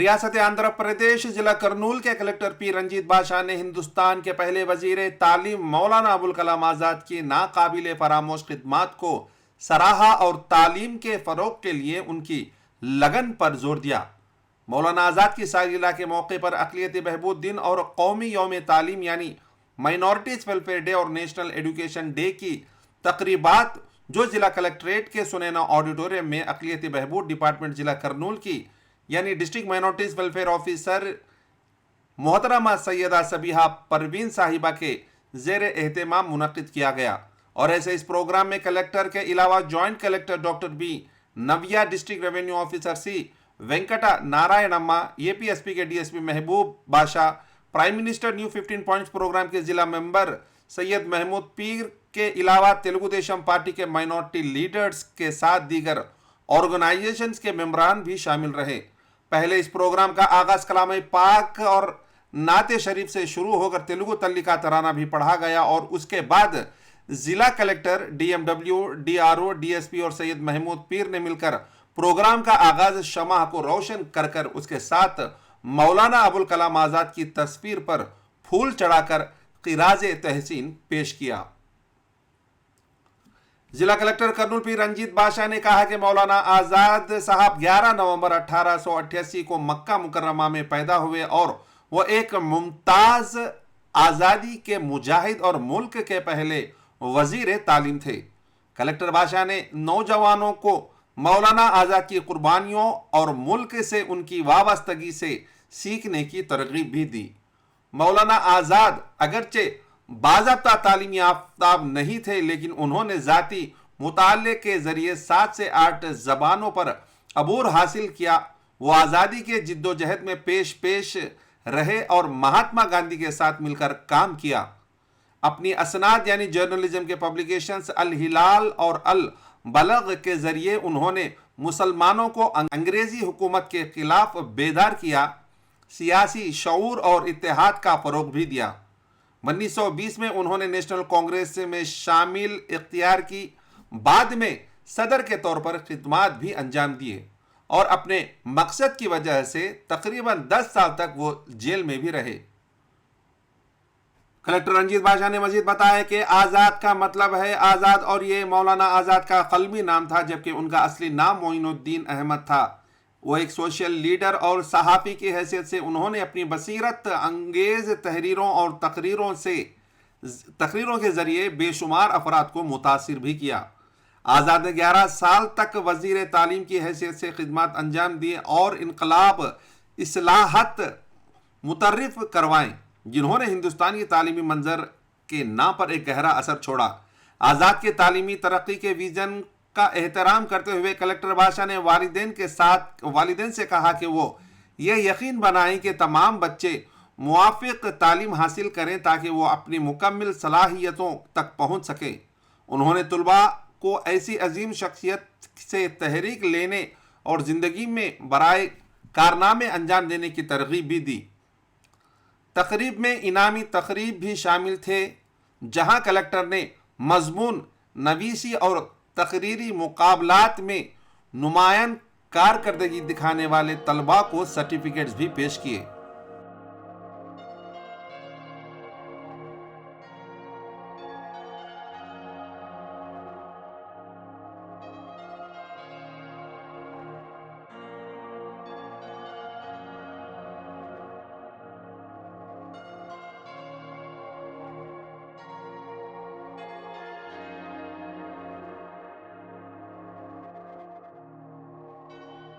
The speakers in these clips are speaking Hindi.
रियासत आंध्र प्रदेश जिला करनूल के कलेक्टर पी रंजीत बाशा ने हिंदुस्तान के पहले वजीर तालीम मौलाना अबुल कलाम आजाद की नाकाबिले फरामोश खिदमात को सराहा और तालीम के फरोग के लिए उनकी लगन पर जोर दिया। मौलाना आजाद की सालगिरह के मौके पर अक़लियती बहबूद दिन और कौमी यौम तालीम यानी माइनॉरिटीज वेलफेयर डे और नेशनल एजुकेशन डे की तकरीबात जो जिला कलेक्ट्रेट के सुनैना ऑडिटोरियम में अक़लियती बहबूद डिपार्टमेंट जिला करनूल की यानी डिस्ट्रिक्ट माइनॉरिटीज वेलफेयर ऑफिसर मोहतरमा सैयदा सबीहा परवीन साहिबा के जेर एहतमाम मुनक़िद किया गया। और ऐसे इस प्रोग्राम में कलेक्टर के अलावा joint collector doctor B Navya, district revenue officer C Venkata Narayanamma, APSP के DSP Mahboob Badshah, prime minister new 15 points programme के जिला मेंबर सैयद महमूद पीर के अलावा तेलुगु देशम पार्टी के माइनॉरिटी लीडर्स के साथ दीगर ऑर्गेनाइजेशंस के मेंबरान भी शामिल रहे। पहले इस प्रोग्राम का आगाज कलाम पाक और नाते शरीफ से शुरू होकर तेलुगु तल्लिका तराना भी पढ़ा गया और उसके बाद जिला कलेक्टर, डीएमडब्ल्यू, डीआरओ, डीएसपी और सैयद महमूद पीर ने मिलकर प्रोग्राम का आगाज शमाह को रोशन कर कर उसके साथ मौलाना अबुल कलाम आजाद की तस्वीर पर फूल चढ़ाकर क़िराज़े तहसीन पेश किया। जिला कलेक्टर कर्नूल पी रंजीत बाशा ने कहा कि मौलाना आजाद साहब 11 नवंबर 1888 को मक्का मुकर्रमा में पैदा हुए और वह एक मुमताज आज़ादी के मुजाहिद और मुल्क के पहले वजीर तालीम थे। कलेक्टर बाशा ने नौजवानों को मौलाना आजाद की कुर्बानियों और मुल्क से उनकी वाबस्तगी से सीखने की तरगीब भी दी। मौलाना आजाद अगरचे बाज़ाब्ता तालीम याफ्ता नहीं थे, लेकिन उन्होंने ज़ाती मुताले के ज़रिए 7 से 8 ज़बानों पर अबूर हासिल किया। वो आज़ादी के जिद्दोजहद में पेश रहे और महात्मा गांधी के साथ मिलकर काम किया। अपनी असनाद यानी जर्नलिज्म के पब्लिकेशंस अल हिलाल और अल बलग के ज़रिए उन्होंने मुसलमानों को अंग्रेज़ी हुकूमत के खिलाफ बेदार किया, सियासी शऊर और इत्तेहाद का फ़रोग भी दिया। 1920 में उन्होंने नेशनल कांग्रेस में शामिल इख्तियार की। बाद में सदर के तौर पर खिदमात भी अंजाम दिए और अपने मकसद की वजह से तकरीबन 10 साल तक वो जेल में भी रहे। कलेक्टर रंजीत बाशा ने मजीद बताया कि आज़ाद का मतलब है आज़ाद और ये मौलाना आज़ाद का कलमी नाम था, जबकि उनका असली नाम मोइनुद्दीन अहमद था। वो एक सोशल लीडर और सहाफ़ी की हैसियत से उन्होंने अपनी बसीरत अंगेज़ तहरीरों और तकरीरों के ज़रिए बेशुमार अफराद को मुतासिर भी किया। आज़ाद ने 11 साल तक वज़ीर तालीम की हैसियत से खिदमत अंजाम दिए और इनकलाब इस्लाहत मुतर्रिफ करवाएं, जिन्होंने हिंदुस्तानी तालीमी मंजर के नाम पर एक गहरा असर छोड़ा। आज़ाद के तालीमी तरक्की के विजन का एहतराम करते हुए कलेक्टर बाशा ने वालिदैन से कहा कि वो ये यकीन बनाएं कि तमाम बच्चे मुआफ़िक तालीम हासिल करें ताकि वो अपनी मुकम्मल सलाहियतों तक पहुँच सकें। उन्होंने तुलबा को ऐसी अजीम शख्सियत से तहरीक लेने और ज़िंदगी में बराए कारनामे अंजाम देने की तरगीब भी दी। तकरीब में इनामी तकरीब भी शामिल थे, जहां कलेक्टर ने मजमून नवीसी और तकरीरी मुकाबलात में नुमायां कारकर्दगी दिखाने वाले तलबा को सर्टिफिकेट्स भी पेश किए।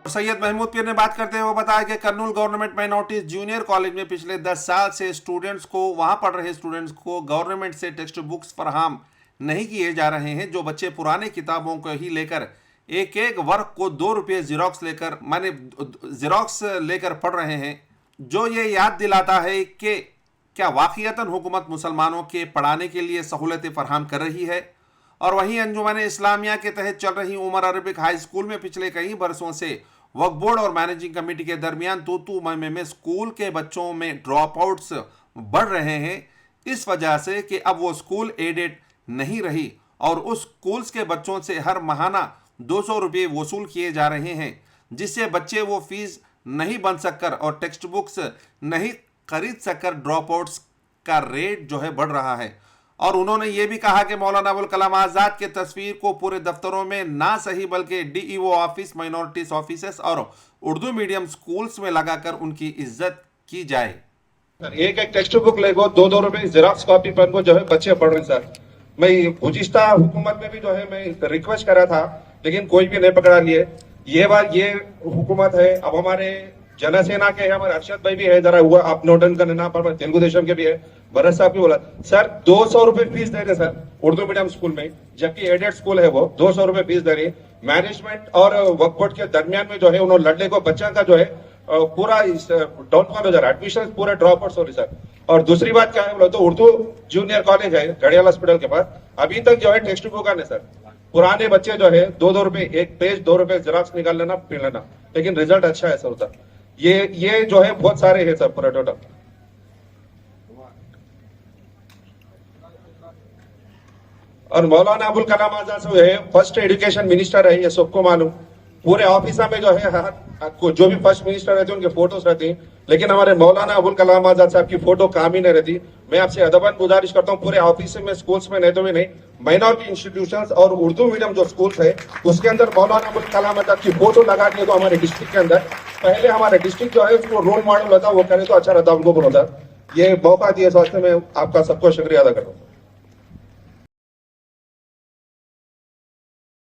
सैयद महमूद पीर ने बात करते हुए बताया कि Kurnool government minorities junior college में पिछले 10 साल से वहां पढ़ रहे स्टूडेंट्स को गवर्नमेंट से टेक्स्ट बुक्स फराहम नहीं किए जा रहे हैं। जो बच्चे पुराने किताबों को ही लेकर एक एक वर्क को 2 रुपये ज़ेरॉक्स लेकर पढ़ रहे हैं, जो ये याद दिलाता है कि क्या वाक़ईतन हुकूमत मुसलमानों के पढ़ाने के लिए सहूलतें फराहम कर रही है। और वहीं अंजुमन इस्लामिया के तहत चल रही उमर अरबिक हाई स्कूल में पिछले कई बरसों से वक्फ बोर्ड और मैनेजिंग कमेटी के दरमियान तू में स्कूल के बच्चों में ड्रॉप आउट्स बढ़ रहे हैं, इस वजह से कि अब वो स्कूल एडेड नहीं रही और उस स्कूल्स के बच्चों से हर माहाना 200 रुपये वसूल किए जा रहे हैं, जिससे बच्चे वो फीस नहीं बन सककर और टेक्स्ट बुक्स नहीं खरीद सककर ड्रॉप आउट्स का रेट जो है बढ़ रहा है। और उन्होंने ये भी कहा कि मौलाना अबुल कलाम आज़ाद के तस्वीर को पूरे दफ्तरों में ना सही बल्कि डीईओ ऑफिस, माइनॉरिटीज ऑफिसेस और उर्दू मीडियम स्कूल्स में लगाकर उनकी इज्जत की जाए। एक एक टेक्स्ट बुक लेगो 2-2 रुपए जेरॉक्स कॉपी पर को जो है बच्चे पढ़ रहे हैं सर। मैं गुज़िश्ता हुकूमत में भी जो है मैं रिक्वेस्ट करा था, लेकिन कोई भी नहीं पकड़ा लिए। ये बार ये हुकूमत है, अब हमारे जनसेना के हमारे अरशद भाई भी है, जरा हुआ आप नोटन करना पर तेलुगु देशम के भी है, भरत साहब भी बोला सर 200 रुपए फीस दे रहे सर उर्दू मीडियम स्कूल में, जबकि एडेड स्कूल है वो 200 रुपए फीस दे रही। मैनेजमेंट और वक्फ बोर्ड के दरमियान में जो है उन्होंने लड़ने को बच्चा का जो है पूरा डाउनफॉल हो जा रहा है, एडमिशन पूरे ड्रॉप आउट हो रही सर। और दूसरी बात क्या है बोला तो उर्दू जूनियर कॉलेज है घड़ियाल हॉस्पिटल के पास, अभी तक जो है टेक्स्ट बुक आने सर पुराने बच्चे जो है 2-2 रुपए एक पेज 2 रुपए जेरॉक्स निकाल लेना फिर लेना, लेकिन रिजल्ट अच्छा है सर उधर। ये जो है बहुत सारे है सर पूरा टोटल। और मौलाना अबुल कलाम आजाद जो है फर्स्ट एजुकेशन मिनिस्टर है, ये सबको मालूम। पूरे ऑफिस में जो है जो भी फर्स्ट मिनिस्टर रहते हैं उनके फोटोज रहती हैं, लेकिन हमारे मौलाना अबुल कलाम आजाद साहब की फोटो काम ही नहीं रहती। मैं आपसे अदबन गुजारिश करता हूँ पूरे ऑफिस में, स्कूल्स में नहीं तो भी नहीं, माइनॉरिटी इंस्टीट्यूशंस और उर्दू मीडियम जो स्कूल्स है उसके अंदर मौलाना अबुल कलाम आजाद की फोटो लगा दिए तो हमारे डिस्ट्रिक्ट के अंदर पहले हमारे डिस्ट्रिक्ट जो है उसको रोल मॉडल होता वो करे तो अच्छा रहता, उनको बोलता। ये मौका दिए स्वास्थ्य में आपका सबको शुक्रिया अदा करता हूँ।